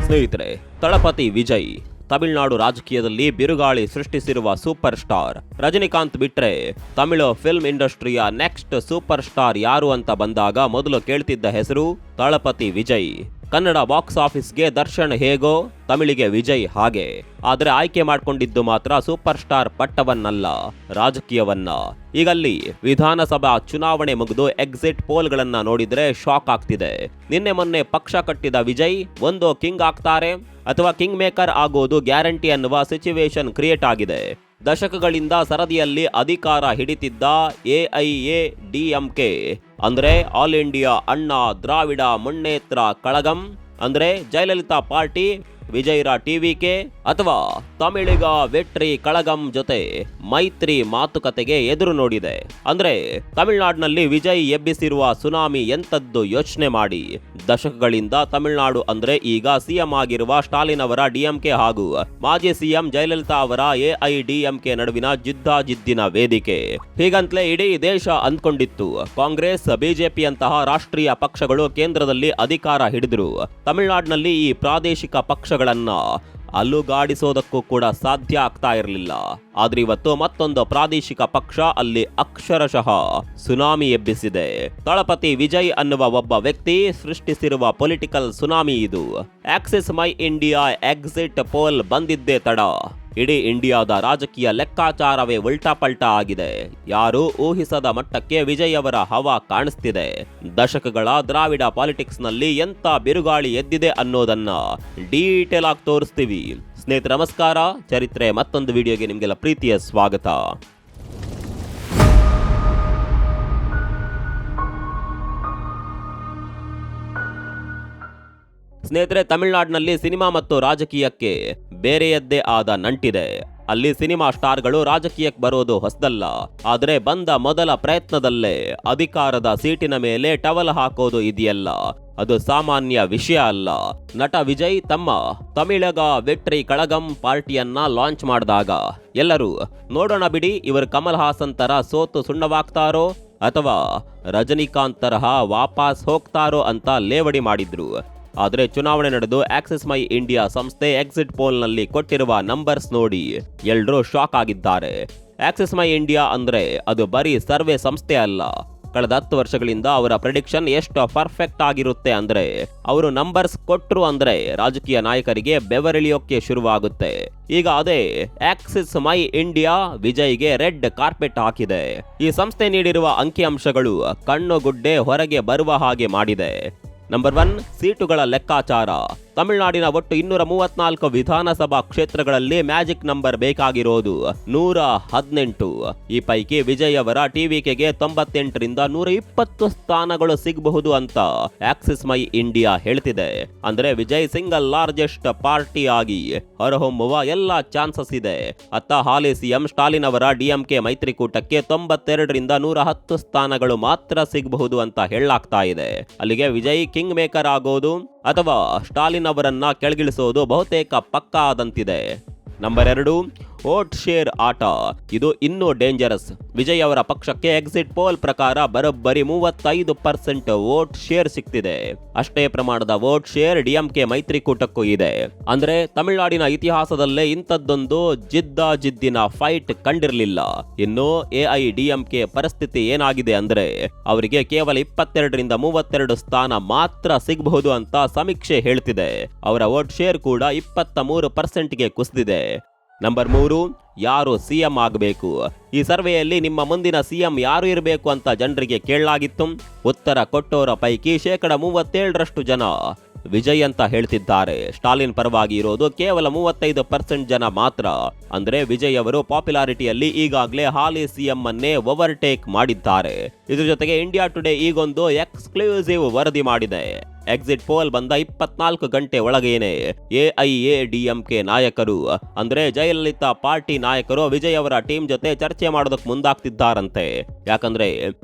ಸ್ನೇಹಿತರೆ, ತಳಪತಿ ವಿಜಯ್ ತಮಿಳುನಾಡು ರಾಜಕೀಯದಲ್ಲಿ ಬಿರುಗಾಳಿ ಸೃಷ್ಟಿಸಿರುವ ಸೂಪರ್ ಸ್ಟಾರ್. ರಜನಿಕಾಂತ್ ಬಿಟ್ರೆ ತಮಿಳು ಫಿಲ್ಮ್ ಇಂಡಸ್ಟ್ರಿಯ ನೆಕ್ಸ್ಟ್ ಸೂಪರ್ ಸ್ಟಾರ್ ಯಾರು ಅಂತ ಬಂದಾಗ ಮೊದಲು ಕೇಳ್ತಿದ್ದ ಹೆಸರು ತಳಪತಿ ವಿಜಯ್. ಕನ್ನಡ ಬಾಕ್ಸ್ ಆಫೀಸ್ಗೆ ದರ್ಶನ್ ಹೇಗೋ ತಮಿಳಿಗೆ ವಿಜಯ್ ಹಾಗೆ. ಆದ್ರೆ ಆಯ್ಕೆ ಮಾಡ್ಕೊಂಡಿದ್ದು ಮಾತ್ರ ಸೂಪರ್ ಸ್ಟಾರ್ ಪಟ್ಟವನ್ನಲ್ಲ, ರಾಜಕೀಯವನ್ನ. ಈಗಲ್ಲಿ ವಿಧಾನಸಭಾ ಚುನಾವಣೆ ಮುಗಿದು ಎಕ್ಸಿಟ್ ಪೋಲ್ಗಳನ್ನ ನೋಡಿದ್ರೆ ಶಾಕ್ ಆಗ್ತಿದೆ. ನಿನ್ನೆ ಮೊನ್ನೆ ಪಕ್ಷ ಕಟ್ಟಿದ ವಿಜಯ್ ಒಂದು ಕಿಂಗ್ ಆಗ್ತಾರೆ ಅಥವಾ ಕಿಂಗ್ ಮೇಕರ್ ಆಗೋದು ಗ್ಯಾರಂಟಿ ಅನ್ನುವ ಸಿಚುವೇಶನ್ ಕ್ರಿಯೇಟ್ ಆಗಿದೆ. ದಶಕಗಳಿಂದ ಸರದಿಯಲ್ಲಿ ಅಧಿಕಾರ ಹಿಡಿತಿದ್ದ AIADMK ಅಂದ್ರೆ ಆಲ್ ಇಂಡಿಯಾ ಅಣ್ಣಾ ದ್ರಾವಿಡ ಮುನ್ನೇತ್ರ ಕಳಗಂ ಅಂದ್ರೆ ಜಯಲಲಿತಾ ಪಾರ್ಟಿ, ವಿಜಯ್ರ TVK ಅಥವಾ ತಮಿಳಿಗ ವೆಟ್ರಿ ಕಳಗಂ ಜೊತೆ ಮೈತ್ರಿ ಮಾತುಕತೆಗೆ ಎದುರು ನೋಡಿದೆ. ಅಂದ್ರೆ ತಮಿಳುನಾಡಿನಲ್ಲಿ ವಿಜಯ್ ಎಬ್ಬಿಸಿರುವ ಸುನಾಮಿ ಎಂತದ್ದು ಯೋಚನೆ ಮಾಡಿ. ದಶಕಗಳಿಂದ ತಮಿಳುನಾಡು ಅಂದ್ರೆ ಈಗ ಸಿಎಂ ಆಗಿರುವ ಸ್ಟಾಲಿನ್ ಅವರ DMK ಹಾಗೂ ಮಾಜಿ ಸಿಎಂ ಜಯಲಲಿತಾ ಅವರ AIADMK ನಡುವಿನ ಜಿದ್ದಿನ ವೇದಿಕೆ. ಹೀಗಂತಲೇ ಇಡೀ ದೇಶ ಅಂದ್ಕೊಂಡಿತ್ತು ಕಾಂಗ್ರೆಸ್ ಬಿಜೆಪಿ ಅಂತಹ ರಾಷ್ಟ್ರೀಯ ಪಕ್ಷಗಳು ಕೇಂದ್ರದಲ್ಲಿ ಅಧಿಕಾರ ಹಿಡಿದ್ರು ತಮಿಳುನಾಡಿನಲ್ಲಿ ಈ ಪ್ರಾದೇಶಿಕ ಪಕ್ಷಗಳನ್ನ ಅಲ್ಲುಗಾಡಿಸೋದಕ್ಕೂ ಕೂಡ ಸಾಧ್ಯ ಆಗ್ತಾ ಇರಲಿಲ್ಲ. ಆದ್ರೆ ಇವತ್ತು ಮತ್ತೊಂದು ಪ್ರಾದೇಶಿಕ ಪಕ್ಷ ಅಲ್ಲಿ ಅಕ್ಷರಶಃ ಸುನಾಮಿ ಎಬ್ಬಿಸಿದೆ. ತಳಪತಿ ವಿಜಯ್ ಅನ್ನುವ ಒಬ್ಬ ವ್ಯಕ್ತಿ ಸೃಷ್ಟಿಸಿರುವ ಪೊಲಿಟಿಕಲ್ ಸುನಾಮಿ ಇದು. Axis my India exit poll ಬಂದಿದ್ದೇ ತಡ. ಇಡೀ ಇಂಡಿಯಾದ ರಾಜಕೀಯ ಲೆಕ್ಕಾಚಾರವೇ ಉಲ್ಟಾಪಲ್ಟಾ ಆಗಿದೆ. ಯಾರು ಊಹಿಸದ ಮಟ್ಟಕ್ಕೆ ವಿಜಯ್ ಅವರ ಹವಾ ಕಾಣಿಸ್ತಿದೆ. ದಶಕಗಳ ದ್ರಾವಿಡ ಪಾಲಿಟಿಕ್ಸ್ ನಲ್ಲಿ ಎಂತ ಬಿರುಗಾಳಿ ಎದ್ದಿದೆ ಅನ್ನೋದನ್ನ ಡೀಟೇಲ್ ಆಗಿ ತೋರಿಸ್ತೀವಿ. ಸ್ನೇಹಿತರೆ ನಮಸ್ಕಾರ, ಚರಿತ್ರೆ ಮತ್ತೊಂದು ವಿಡಿಯೋಗೆ ನಿಮ್ಗೆಲ್ಲ ಪ್ರೀತಿಯ ಸ್ವಾಗತ. ಸ್ನೇಹಿತರೆ, ತಮಿಳುನಾಡಿನಲ್ಲಿ ಸಿನಿಮಾ ಮತ್ತು ರಾಜಕೀಯಕ್ಕೆ ಬೇರೆಯದ್ದೇ ಆದ ನಂಟಿದೆ. ಅಲ್ಲಿ ಸಿನಿಮಾ ಸ್ಟಾರ್ಗಳು ರಾಜಕೀಯಕ್ಕೆ ಬರೋದು ಹೊಸದಲ್ಲ. ಆದರೆ ಬಂದ ಮೊದಲ ಪ್ರಯತ್ನದಲ್ಲೇ ಅಧಿಕಾರದ ಸೀಟಿನ ಮೇಲೆ ಟವಲ್ ಹಾಕೋದು ಇದೆಯಲ್ಲ, ಅದು ಸಾಮಾನ್ಯ ವಿಷಯ ಅಲ್ಲ. ನಟ ವಿಜಯ್ ತಮ್ಮ ತಮಿಳಗ ವೆಟ್ರಿ ಕಳಗಂ ಪಾರ್ಟಿಯನ್ನ ಲಾಂಚ್ ಮಾಡಿದಾಗ ಎಲ್ಲರೂ ನೋಡೋಣ ಬಿಡಿ, ಇವರು ಕಮಲ್ ಹಾಸನ್ ತರ ಸೋತು ಸುಣ್ಣವಾಗ್ತಾರೋ ಅಥವಾ ರಜನಿಕಾಂತ್ ತರಹ ವಾಪಸ್ ಹೋಗ್ತಾರೋ ಅಂತ ಲೇವಡಿ ಮಾಡಿದ್ರು. ಆದರೆ ಚುನಾವಣೆ ನಡೆದು ಆಕ್ಸಿಸ್ ಮೈ ಇಂಡಿಯಾ ಸಂಸ್ಥೆ ಎಕ್ಸಿಟ್ ಪೋಲ್ ನಲ್ಲಿ ಕೊಟ್ಟಿರುವ ನಂಬರ್ಸ್ ನೋಡಿ ಎಲ್ರೂ ಶಾಕ್ ಆಗಿದ್ದಾರೆ. ಆಕ್ಸಿಸ್ ಮೈ ಇಂಡಿಯಾ ಅಂದ್ರೆ ಅದು ಬರೀ ಸರ್ವೆ ಸಂಸ್ಥೆ ಅಲ್ಲ. ಕಳೆದ 10 ವರ್ಷಗಳಿಂದ ಅವರ ಪ್ರೆಡಿಕ್ಷನ್ ಎಷ್ಟು ಪರ್ಫೆಕ್ಟ್ ಆಗಿರುತ್ತೆ ಅಂದ್ರೆ ಅವರು ನಂಬರ್ಸ್ ಕೊಟ್ರು ಅಂದ್ರೆ ರಾಜಕೀಯ ನಾಯಕರಿಗೆ ಬೆವರಿಳಿಯೋಕೆ ಶುರುವಾಗುತ್ತೆ. ಈಗ ಅದೇ Axis my India ವಿಜಯ್ಗೆ red carpet ಹಾಕಿದೆ. ಈ ಸಂಸ್ಥೆ ನೀಡಿರುವ ಅಂಕಿಅಂಶಗಳು ಕಣ್ಣುಗುಡ್ಡೆ ಹೊರಗೆ ಬರುವ ಹಾಗೆ ಮಾಡಿದೆ. ನಂಬರ್ 1, ಸೀಟುಗಳ ಲೆಕ್ಕಾಚಾರ. ತಮಿಳುನಾಡಿನ ಒಟ್ಟು 234 ವಿಧಾನಸಭಾ ಕ್ಷೇತ್ರಗಳಲ್ಲಿ ಮ್ಯಾಜಿಕ್ ನಂಬರ್ ಬೇಕಾಗಿರೋದು 118. ಈ ಪೈಕಿ ವಿಜಯ್ ಅವರ TVKಗೆ 98ರಿಂದ 120 ಸ್ಥಾನಗಳು ಸಿಗಬಹುದು ಅಂತ ಆಕ್ಸಿಸ್ ಮೈ ಇಂಡಿಯಾ ಹೇಳ್ತಿದೆ. ಅಂದ್ರೆ ವಿಜಯ್ ಸಿಂಗಲ್ ಲಾರ್ಜೆಸ್ಟ್ ಪಾರ್ಟಿ ಆಗಿ ಹೊರಹೊಮ್ಮುವ ಎಲ್ಲ ಚಾನ್ಸಸ್ ಇದೆ. ಅತ್ತ ಹಾಲಿ ಸಿಎಂ ಸ್ಟಾಲಿನ್ ಅವರ DMK ಮೈತ್ರಿಕೂಟಕ್ಕೆ 92ರಿಂದ 110 ಸ್ಥಾನಗಳು ಮಾತ್ರ ಸಿಗಬಹುದು ಅಂತ ಹೇಳಲಾಗ್ತಾ ಇದೆ. ಅಲ್ಲಿಗೆ ವಿಜಯ್ ಕಿಂಗ್ ಮೇಕರ್ ಆಗೋದು ಅಥವಾ ಸ್ಟಾಲಿನ್ ಅವರನ್ನ ಕೆಳಗಿಳಿಸೋದು ಬಹುತೇಕ ಪಕ್ಕಾ ಆದಂತಿದೆ. ನಂಬರ್ 2, ವೋಟ್ ಶೇರ್ ಆಟ. ಇದು ಇನ್ನೂ ಡೇಂಜರಸ್. ವಿಜಯ್ ಅವರ ಪಕ್ಷಕ್ಕೆ ಎಕ್ಸಿಟ್ ಪೋಲ್ ಪ್ರಕಾರ ಬರೋಬ್ಬರಿ 35% ವೋಟ್ ಶೇರ್ ಸಿಗ್ತಿದೆ. ಅಷ್ಟೇ ಪ್ರಮಾಣದ ವೋಟ್ ಶೇರ್ DMK ಮೈತ್ರಿಕೂಟಕ್ಕೂ ಇದೆ. ಅಂದ್ರೆ ತಮಿಳುನಾಡಿನ ಇತಿಹಾಸದಲ್ಲೇ ಇಂಥದ್ದೊಂದು ಜಿದ್ದಿನ ಫೈಟ್ ಕಂಡಿರಲಿಲ್ಲ. ಇನ್ನು AIADMK ಪರಿಸ್ಥಿತಿ ಏನಾಗಿದೆ ಅಂದ್ರೆ ಅವರಿಗೆ ಕೇವಲ 22ರಿಂದ 32 ಸ್ಥಾನ ಮಾತ್ರ ಸಿಗಬಹುದು ಅಂತ ಸಮೀಕ್ಷೆ ಹೇಳ್ತಿದೆ. ಅವರ ವೋಟ್ ಶೇರ್ ಕೂಡ 23%ಗೆ ಕುಸಿದಿದೆ. ನಂಬರ್ 3, ಯಾರು ಸಿಎಂ ಆಗಬೇಕು. ಈ ಸರ್ವೆಯಲ್ಲಿ ನಿಮ್ಮ ಮುಂದಿನ ಸಿಎಂ ಯಾರು ಇರಬೇಕು ಅಂತ ಜನರಿಗೆ ಕೇಳಲಾಗಿತ್ತು. ಉತ್ತರ ಕೊಟ್ಟೋರ ಪೈಕಿ 37% ಜನ ವಿಜಯ್ ಅಂತ ಹೇಳ್ತಿದ್ದಾರೆ. ಸ್ಟಾಲಿನ್ ಪರವಾಗಿ ಇರೋದು ಕೇವಲ 35% ಜನ ಮಾತ್ರ. ಅಂದ್ರೆ ವಿಜಯ್ ಅವರು ಪಾಪ್ಯುಲಾರಿಟಿಯಲ್ಲಿ ಈಗಾಗಲೇ ಹಾಲಿ ಸಿಎಂ ಅನ್ನೇ ಓವರ್ಟೇಕ್ ಮಾಡಿದ್ದಾರೆ. ಇದ್ರ ಜೊತೆಗೆ ಇಂಡಿಯಾ ಟುಡೇ ಈಗೊಂದು ಎಕ್ಸ್ಕ್ಲೂಸಿವ್ ವರದಿ ಮಾಡಿದೆ. ಎಕ್ಸಿಟ್ ಪೋಲ್ ಬಂದ 24 ಗಂಟೆ ಒಳಗೇನೆ AIADMK ನಾಯಕರು ಅಂದ್ರೆ ಜಯಲಲಿತಾ ಪಾರ್ಟಿ ನಾಯಕರು ವಿಜಯ್ ಅವರ ಟೀಮ್ ಜೊತೆ ಚರ್ಚೆ ಮಾಡೋದಕ್ಕೆ ಮುಂದಾಗ್ತಿದ್ದಾರಂತೆ. ಯಾಕಂದ್ರೆ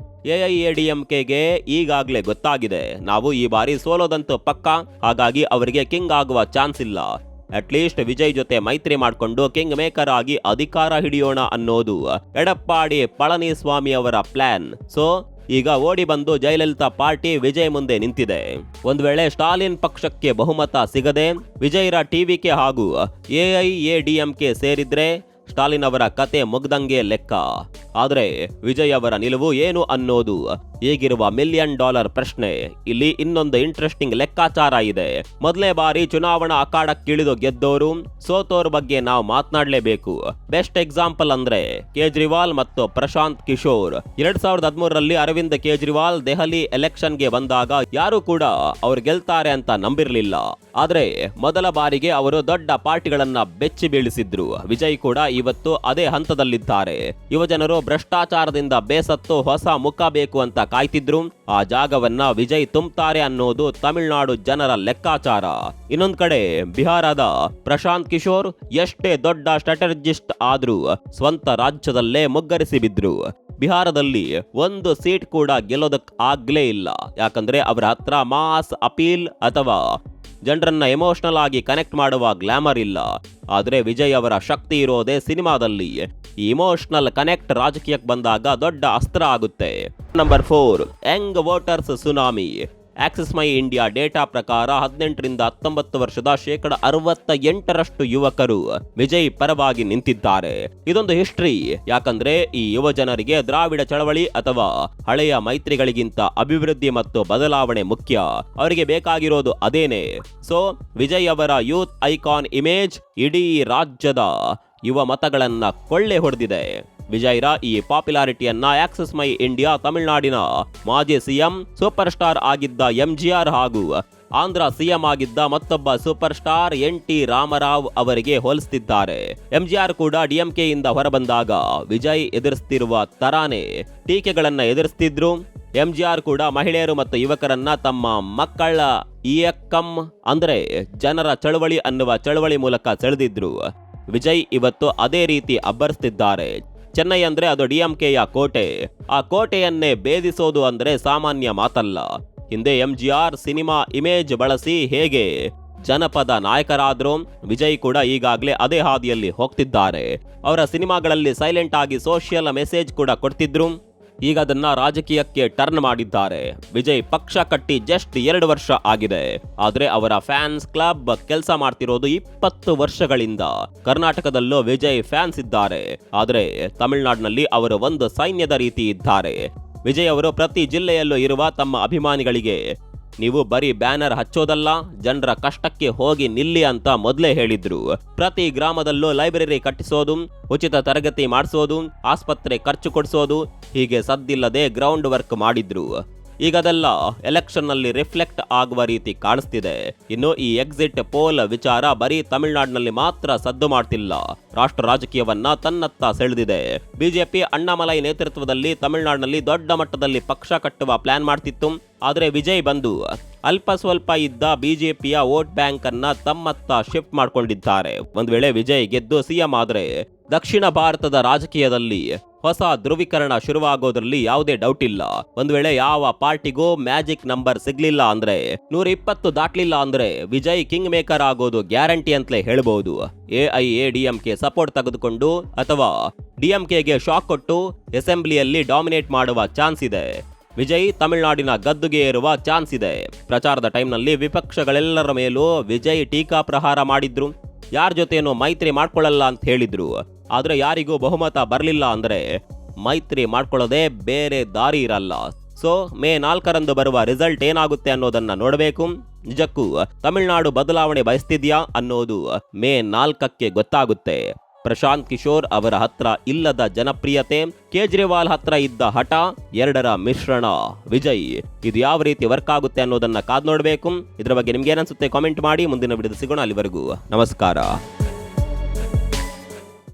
AIADMKಗೆ ಈಗಾಗಲೇ ಗೊತ್ತಾಗಿದೆ ನಾವು ಈ ಬಾರಿ ಸೋಲೋದಂತೂ ಪಕ್ಕಾ, ಹಾಗಾಗಿ ಅವರಿಗೆ ಕಿಂಗ್ ಆಗುವ ಚಾನ್ಸ್ ಇಲ್ಲ. ಅಟ್ಲೀಸ್ಟ್ ವಿಜಯ್ ಜೊತೆ ಮೈತ್ರಿ ಮಾಡಿಕೊಂಡು ಕಿಂಗ್ ಮೇಕರ್ ಆಗಿ ಅಧಿಕಾರ ಹಿಡಿಯೋಣ ಅನ್ನೋದು ಎಡಪ್ಪಾಡಿ ಪಳನಿಸ್ವಾಮಿ ಅವರ ಪ್ಲಾನ್. ಸೊ ಈಗ ಓಡಿ ಬಂದು ಜಯಲಲಿತಾ ಪಾರ್ಟಿ ವಿಜಯ್ ಮುಂದೆ ನಿಂತಿದೆ. ಒಂದ್ ವೇಳೆ ಸ್ಟಾಲಿನ್ ಪಕ್ಷಕ್ಕೆ ಬಹುಮತ ಸಿಗದೆ ವಿಜಯ್ರ ಟಿವಿಕೆ ಹಾಗೂ ಎಐಎಡಿಎಂಕೆ ಸೇರಿದ್ರೆ ಸ್ಟಾಲಿನ್ ಅವರ ಕತೆ ಮುಗ್ದಂಗೆ ಲೆಕ್ಕ. ಆದ್ರೆ ವಿಜಯ್ ಅವರ ನಿಲುವು ಏನು ಅನ್ನೋದು ಈಗಿರುವ $1 ಮಿಲಿಯನ್ ಪ್ರಶ್ನೆ. ಇಲ್ಲಿ ಇನ್ನೊಂದು ಇಂಟ್ರೆಸ್ಟಿಂಗ್ ಲೆಕ್ಕಾಚಾರ ಇದೆ. ಮೊದಲನೇ ಬಾರಿ ಚುನಾವಣಾ ಅಖಾಡಕ್ಕಿಳಿದು ಗೆದ್ದೋರು ಸೋತೋರ್ ಬಗ್ಗೆ ನಾವು ಮಾತನಾಡಲೇಬೇಕು. ಬೆಸ್ಟ್ ಎಕ್ಸಾಂಪಲ್ ಅಂದ್ರೆ ಕೇಜ್ರಿವಾಲ್ ಮತ್ತು ಪ್ರಶಾಂತ್ ಕಿಶೋರ್. 2013ರಲ್ಲಿ ಅರವಿಂದ್ ಕೇಜ್ರಿವಾಲ್ ದೆಹಲಿ ಎಲೆಕ್ಷನ್ಗೆ ಬಂದಾಗ ಯಾರು ಕೂಡ ಅವ್ರು ಗೆಲ್ತಾರೆ ಅಂತ ನಂಬಿರ್ಲಿಲ್ಲ. ಆದ್ರೆ ಮೊದಲ ಬಾರಿಗೆ ಅವರು ದೊಡ್ಡ ಪಾರ್ಟಿಗಳನ್ನ ಬೆಚ್ಚಿ ಬೀಳಿಸಿದ್ರು. ವಿಜಯ್ ಕೂಡ ಇವತ್ತು ಅದೇ ಹಂತದಲ್ಲಿದ್ದಾರೆ. ಯುವಜನರು ಭ್ರಷ್ಟಾಚಾರದಿಂದ ಬೇಸತ್ತು ಹೊಸ ಮುಖ ಬೇಕು ಅಂತ ಕಾಯ್ತಿದ್ರು. ಆ ಜಾಗವನ್ನ ವಿಜಯ್ ತುಂಬುತ್ತಾರೆ ಅನ್ನೋದು ತಮಿಳುನಾಡು ಜನರ ಲೆಕ್ಕಾಚಾರ. ಇನ್ನೊಂದ್ ಕಡೆ ಬಿಹಾರದ ಪ್ರಶಾಂತ್ ಕಿಶೋರ್ ಎಷ್ಟೇ ದೊಡ್ಡ ಸ್ಟ್ರಾಟಜಿಸ್ಟ್ ಆದ್ರೂ ಸ್ವಂತ ರಾಜ್ಯದಲ್ಲೇ ಮುಗ್ಗರಿಸಿ ಬಿದ್ರು. ಬಿಹಾರದಲ್ಲಿ ಒಂದು ಸೀಟ್ ಕೂಡ ಗೆಲ್ಲೋದಕ್ಕೆ ಆಗ್ಲೇ ಇಲ್ಲ. ಯಾಕಂದ್ರೆ ಅವರ ಹತ್ರ ಮಾಸ್ ಅಪೀಲ್ ಅಥವಾ ಜನರನ್ನ ಎಮೋಷನಲ್ ಆಗಿ ಕನೆಕ್ಟ್ ಮಾಡುವ ಗ್ಲಾಮರ್ ಇಲ್ಲ. ಆದ್ರೆ ವಿಜಯ್ ಅವರ ಶಕ್ತಿ ಇರೋದೇ ಸಿನಿಮಾದಲ್ಲಿ. ಇಮೋಷನಲ್ ಕನೆಕ್ಟ್ ರಾಜಕೀಯಕ್ಕೆ ಬಂದಾಗ ದೊಡ್ಡ ಅಸ್ತ್ರ ಆಗುತ್ತೆ. Number 4, young voters tsunami. Axis my India data ಪ್ರಕಾರ 18ರಿಂದ 19 ವರ್ಷದ 68% ಯುವಕರು ವಿಜಯ್ ಪರವಾಗಿ ನಿಂತಿದ್ದಾರೆ. ಇದೊಂದು ಹಿಸ್ಟ್ರಿ. ಯಾಕಂದ್ರೆ ಈ ಯುವ ಜನರಿಗೆ ದ್ರಾವಿಡ ಚಳವಳಿ ಅಥವಾ ಹಳೆಯ ಮೈತ್ರಿಗಳಿಗಿಂತ ಅಭಿವೃದ್ಧಿ ಮತ್ತು ಬದಲಾವಣೆ ಮುಖ್ಯ. ಅವರಿಗೆ ಬೇಕಾಗಿರೋದು ಅದೇನೆ. ಸೊ ವಿಜಯ್ ಅವರ ಯೂತ್ ಐಕಾನ್ ಇಮೇಜ್ ಇಡೀ ರಾಜ್ಯದ ಯುವ ಮತಗಳನ್ನ ಕೊಳ್ಳೆ ಹೊಡೆದಿದೆ. ವಿಜಯ್ರ ಈ ಪಾಪ್ಯುಲಾರಿಟಿಯನ್ನ ಆಕ್ಸಿಸ್ ಮೈ ಇಂಡಿಯಾ ತಮಿಳುನಾಡಿನ ಮಾಜಿ ಸಿಎಂ ಸೂಪರ್ ಸ್ಟಾರ್ ಆಗಿದ್ದ MGR ಹಾಗೂ ಆಂಧ್ರ ಸಿಎಂ ಆಗಿದ್ದ ಮತ್ತೊಬ್ಬ ಸೂಪರ್ ಸ್ಟಾರ್ NT ರಾಮರಾವ್ ಅವರಿಗೆ ಹೋಲಿಸುತ್ತಿದ್ದಾರೆ. MGR ಕೂಡ DMKಯಿಂದ ಹೊರಬಂದಾಗ ವಿಜಯ್ ಎದುರಿಸುತ್ತಿರುವ ತರಾನೇ ಟೀಕೆಗಳನ್ನ ಎದುರಿಸುತ್ತಿದ್ರು. MGR ಕೂಡ ಮಹಿಳೆಯರು ಮತ್ತು ಯುವಕರನ್ನ ತಮ್ಮ ಮಕ್ಕಳ ಇಯಕ್ಕಂ ಅಂದ್ರೆ ಜನರ ಚಳವಳಿ ಅನ್ನುವ ಚಳವಳಿ ಮೂಲಕ ಸೆಳೆದಿದ್ರು. ವಿಜಯ್ ಇವತ್ತು ಅದೇ ರೀತಿ ಅಬ್ಬರಿಸುತ್ತಿದ್ದಾರೆ. ಚೆನ್ನೈ ಅಂದ್ರೆ ಅದು DMKಯ ಕೋಟೆ. ಆ ಕೋಟೆಯನ್ನೇ ಭೇದಿಸೋದು ಅಂದ್ರೆ ಸಾಮಾನ್ಯ ಮಾತಲ್ಲ. ಹಿಂದೆ MGR ಸಿನಿಮಾ ಇಮೇಜ್ ಬಳಸಿ ಹೇಗೆ ಜನಪದ ನಾಯಕರಾದ್ರು, ವಿಜಯ್ ಕೂಡ ಈಗಾಗಲೇ ಅದೇ ಹಾದಿಯಲ್ಲಿ ಹೋಗ್ತಿದ್ದಾರೆ. ಅವರ ಸಿನಿಮಾಗಳಲ್ಲಿ ಸೈಲೆಂಟ್ ಆಗಿ ಸೋಷಿಯಲ್ ಮೆಸೇಜ್ ಕೂಡ ಕೊಡ್ತಿದ್ರು. ಈಗ ಅದನ್ನ ರಾಜಕೀಯಕ್ಕೆ ಟರ್ನ್ ಮಾಡಿದ್ದಾರೆ. ವಿಜಯ್ ಪಕ್ಷ ಕಟ್ಟಿ ಜಸ್ಟ್ 2 ವರ್ಷ ಆಗಿದೆ. ಆದ್ರೆ ಅವರ ಫ್ಯಾನ್ಸ್ ಕ್ಲಬ್ ಕೆಲಸ ಮಾಡ್ತಿರೋದು 20 ವರ್ಷಗಳಿಂದ. ಕರ್ನಾಟಕದಲ್ಲೂ ವಿಜಯ್ ಫ್ಯಾನ್ಸ್ ಇದ್ದಾರೆ. ಆದ್ರೆ ತಮಿಳುನಾಡಿನಲ್ಲಿ ಅವರು ಒಂದು ಸೈನ್ಯದ ರೀತಿ ಇದ್ದಾರೆ. ವಿಜಯ್ ಅವರು ಪ್ರತಿ ಜಿಲ್ಲೆಯಲ್ಲೂ ಇರುವ ತಮ್ಮ ಅಭಿಮಾನಿಗಳಿಗೆ ನೀವು ಬರೀ ಬ್ಯಾನರ್ ಹಚ್ಚೋದಲ್ಲ, ಜನರ ಕಷ್ಟಕ್ಕೆ ಹೋಗಿ ನಿಲ್ಲಿ ಅಂತ ಮೊದಲೇ ಹೇಳಿದ್ರು. ಪ್ರತಿ ಗ್ರಾಮದಲ್ಲೂ ಲೈಬ್ರರಿ ಕಟ್ಟಿಸೋದು, ಉಚಿತ ತರಗತಿ ಮಾಡಿಸೋದು, ಆಸ್ಪತ್ರೆ ಖರ್ಚು ಕೊಡಿಸೋದು, ಹೀಗೆ ಸದ್ದಿಲ್ಲದೆ ಗ್ರೌಂಡ್ ವರ್ಕ್ ಮಾಡಿದ್ರು. ಈಗ ಅದೆಲ್ಲ ಎಲೆಕ್ಷನ್ ನಲ್ಲಿ ರಿಫ್ಲೆಕ್ಟ್ ಆಗುವ ರೀತಿ ಕಾಣಿಸ್ತಿದೆ. ಇನ್ನು ಈ ಎಕ್ಸಿಟ್ ಪೋಲ್ ವಿಚಾರ ಬರೀ ತಮಿಳುನಾಡಿನಲ್ಲಿ ಮಾತ್ರ ಸದ್ದು ಮಾಡ್ತಿಲ್ಲ, ರಾಷ್ಟ್ರ ರಾಜಕೀಯವನ್ನ ತನ್ನತ್ತ ಸೆಳೆದಿದೆ. ಬಿಜೆಪಿ ಅಣ್ಣಾಮಲೈ ನೇತೃತ್ವದಲ್ಲಿ ತಮಿಳುನಾಡಿನಲ್ಲಿ ದೊಡ್ಡ ಮಟ್ಟದಲ್ಲಿ ಪಕ್ಷ ಕಟ್ಟುವ ಪ್ಲಾನ್ ಮಾಡ್ತಿತ್ತು. ಆದ್ರೆ ವಿಜಯ್ ಬಂದು ಅಲ್ಪ ಸ್ವಲ್ಪ ಇದ್ದ ಬಿಜೆಪಿಯ ವೋಟ್ ಬ್ಯಾಂಕ್ ಅನ್ನ ತಮ್ಮತ್ತ ಶಿಫ್ಟ್ ಮಾಡ್ಕೊಂಡಿದ್ದಾರೆ. ಒಂದ್ ವೇಳೆ ವಿಜಯ್ ಗೆದ್ದು ಸಿಎಂ ಆದ್ರೆ ದಕ್ಷಿಣ ಭಾರತದ ರಾಜಕೀಯದಲ್ಲಿ ಹೊಸ ಧ್ರುವೀಕರಣ ಶುರುವಾಗೋದ್ರಲ್ಲಿ ಯಾವುದೇ ಡೌಟ್ ಇಲ್ಲ. ಒಂದ್ ವೇಳೆ ಯಾವ ಪಾರ್ಟಿಗೂ ಮ್ಯಾಜಿಕ್ ನಂಬರ್ ಸಿಗ್ಲಿಲ್ಲ ಅಂದ್ರೆ, 120 ದಾಟ್ಲಿಲ್ಲ ಅಂದ್ರೆ ವಿಜಯ್ ಕಿಂಗ್ ಮೇಕರ್ ಆಗೋದು ಗ್ಯಾರಂಟಿ ಅಂತಲೇ ಹೇಳ್ಬಹುದು. AIADMK ಸಪೋರ್ಟ್ ತೆಗೆದುಕೊಂಡು ಅಥವಾ DMKಗೆ ಶಾಕ್ ಕೊಟ್ಟು ಅಸೆಂಬ್ಲಿಯಲ್ಲಿ ಡಾಮಿನೇಟ್ ಮಾಡುವ ಚಾನ್ಸ್ ಇದೆ. ವಿಜಯ್ ತಮಿಳುನಾಡಿನ ಗದ್ದುಗೆ ಏರುವ ಚಾನ್ಸ್ ಇದೆ. ಪ್ರಚಾರದ ಟೈಮ್ನಲ್ಲಿ ವಿಪಕ್ಷಗಳೆಲ್ಲರ ಮೇಲೂ ವಿಜಯ್ ಟೀಕಾ ಪ್ರಹಾರ ಮಾಡಿದ್ರು. ಯಾರ ಜೊತೆನೂ ಮೈತ್ರಿ ಮಾಡ್ಕೊಳ್ಳಲ್ಲ ಅಂತ ಹೇಳಿದ್ರು. ಆದ್ರೆ ಯಾರಿಗೂ ಬಹುಮತ ಬರಲಿಲ್ಲ ಅಂದ್ರೆ ಮೈತ್ರಿ ಮಾಡ್ಕೊಳ್ಳೋದೇ ಬೇರೆ ದಾರಿ ಇರಲ್ಲ. ಸೊ ಮೇ 4ರಂದು ಬರುವ ರಿಸಲ್ಟ್ ಏನಾಗುತ್ತೆ ಅನ್ನೋದನ್ನ ನೋಡಬೇಕು. ನಿಜಕ್ಕೂ ತಮಿಳುನಾಡು ಬದಲಾವಣೆ ಬಯಸ್ತಿದ್ಯಾ ಅನ್ನೋದು ಮೇ 4ಕ್ಕೆ ಗೊತ್ತಾಗುತ್ತೆ. ಪ್ರಶಾಂತ್ ಕಿಶೋರ್ ಅವರ ಹತ್ರ ಇಲ್ಲದ ಜನಪ್ರಿಯತೆ, ಕೇಜ್ರಿವಾಲ್ ಹತ್ರ ಇದ್ದ ಹಠ, ಎರಡರ ಮಿಶ್ರಣ. ವಿಜಯ್ ಇದು ಯಾವ ರೀತಿ ವರ್ಕ್ ಆಗುತ್ತೆ ಅನ್ನೋದನ್ನ ಕಾದ್ ನೋಡಬೇಕು. ಇದರ ಬಗ್ಗೆ ನಿಮ್ಗೆ ಏನನ್ಸುತ್ತೆ ಕಾಮೆಂಟ್ ಮಾಡಿ. ಮುಂದಿನ ವಿಡಿಯೋದಲ್ಲಿ ಸಿಗೋಣ. ಅಲ್ಲಿವರೆಗೂ ನಮಸ್ಕಾರ.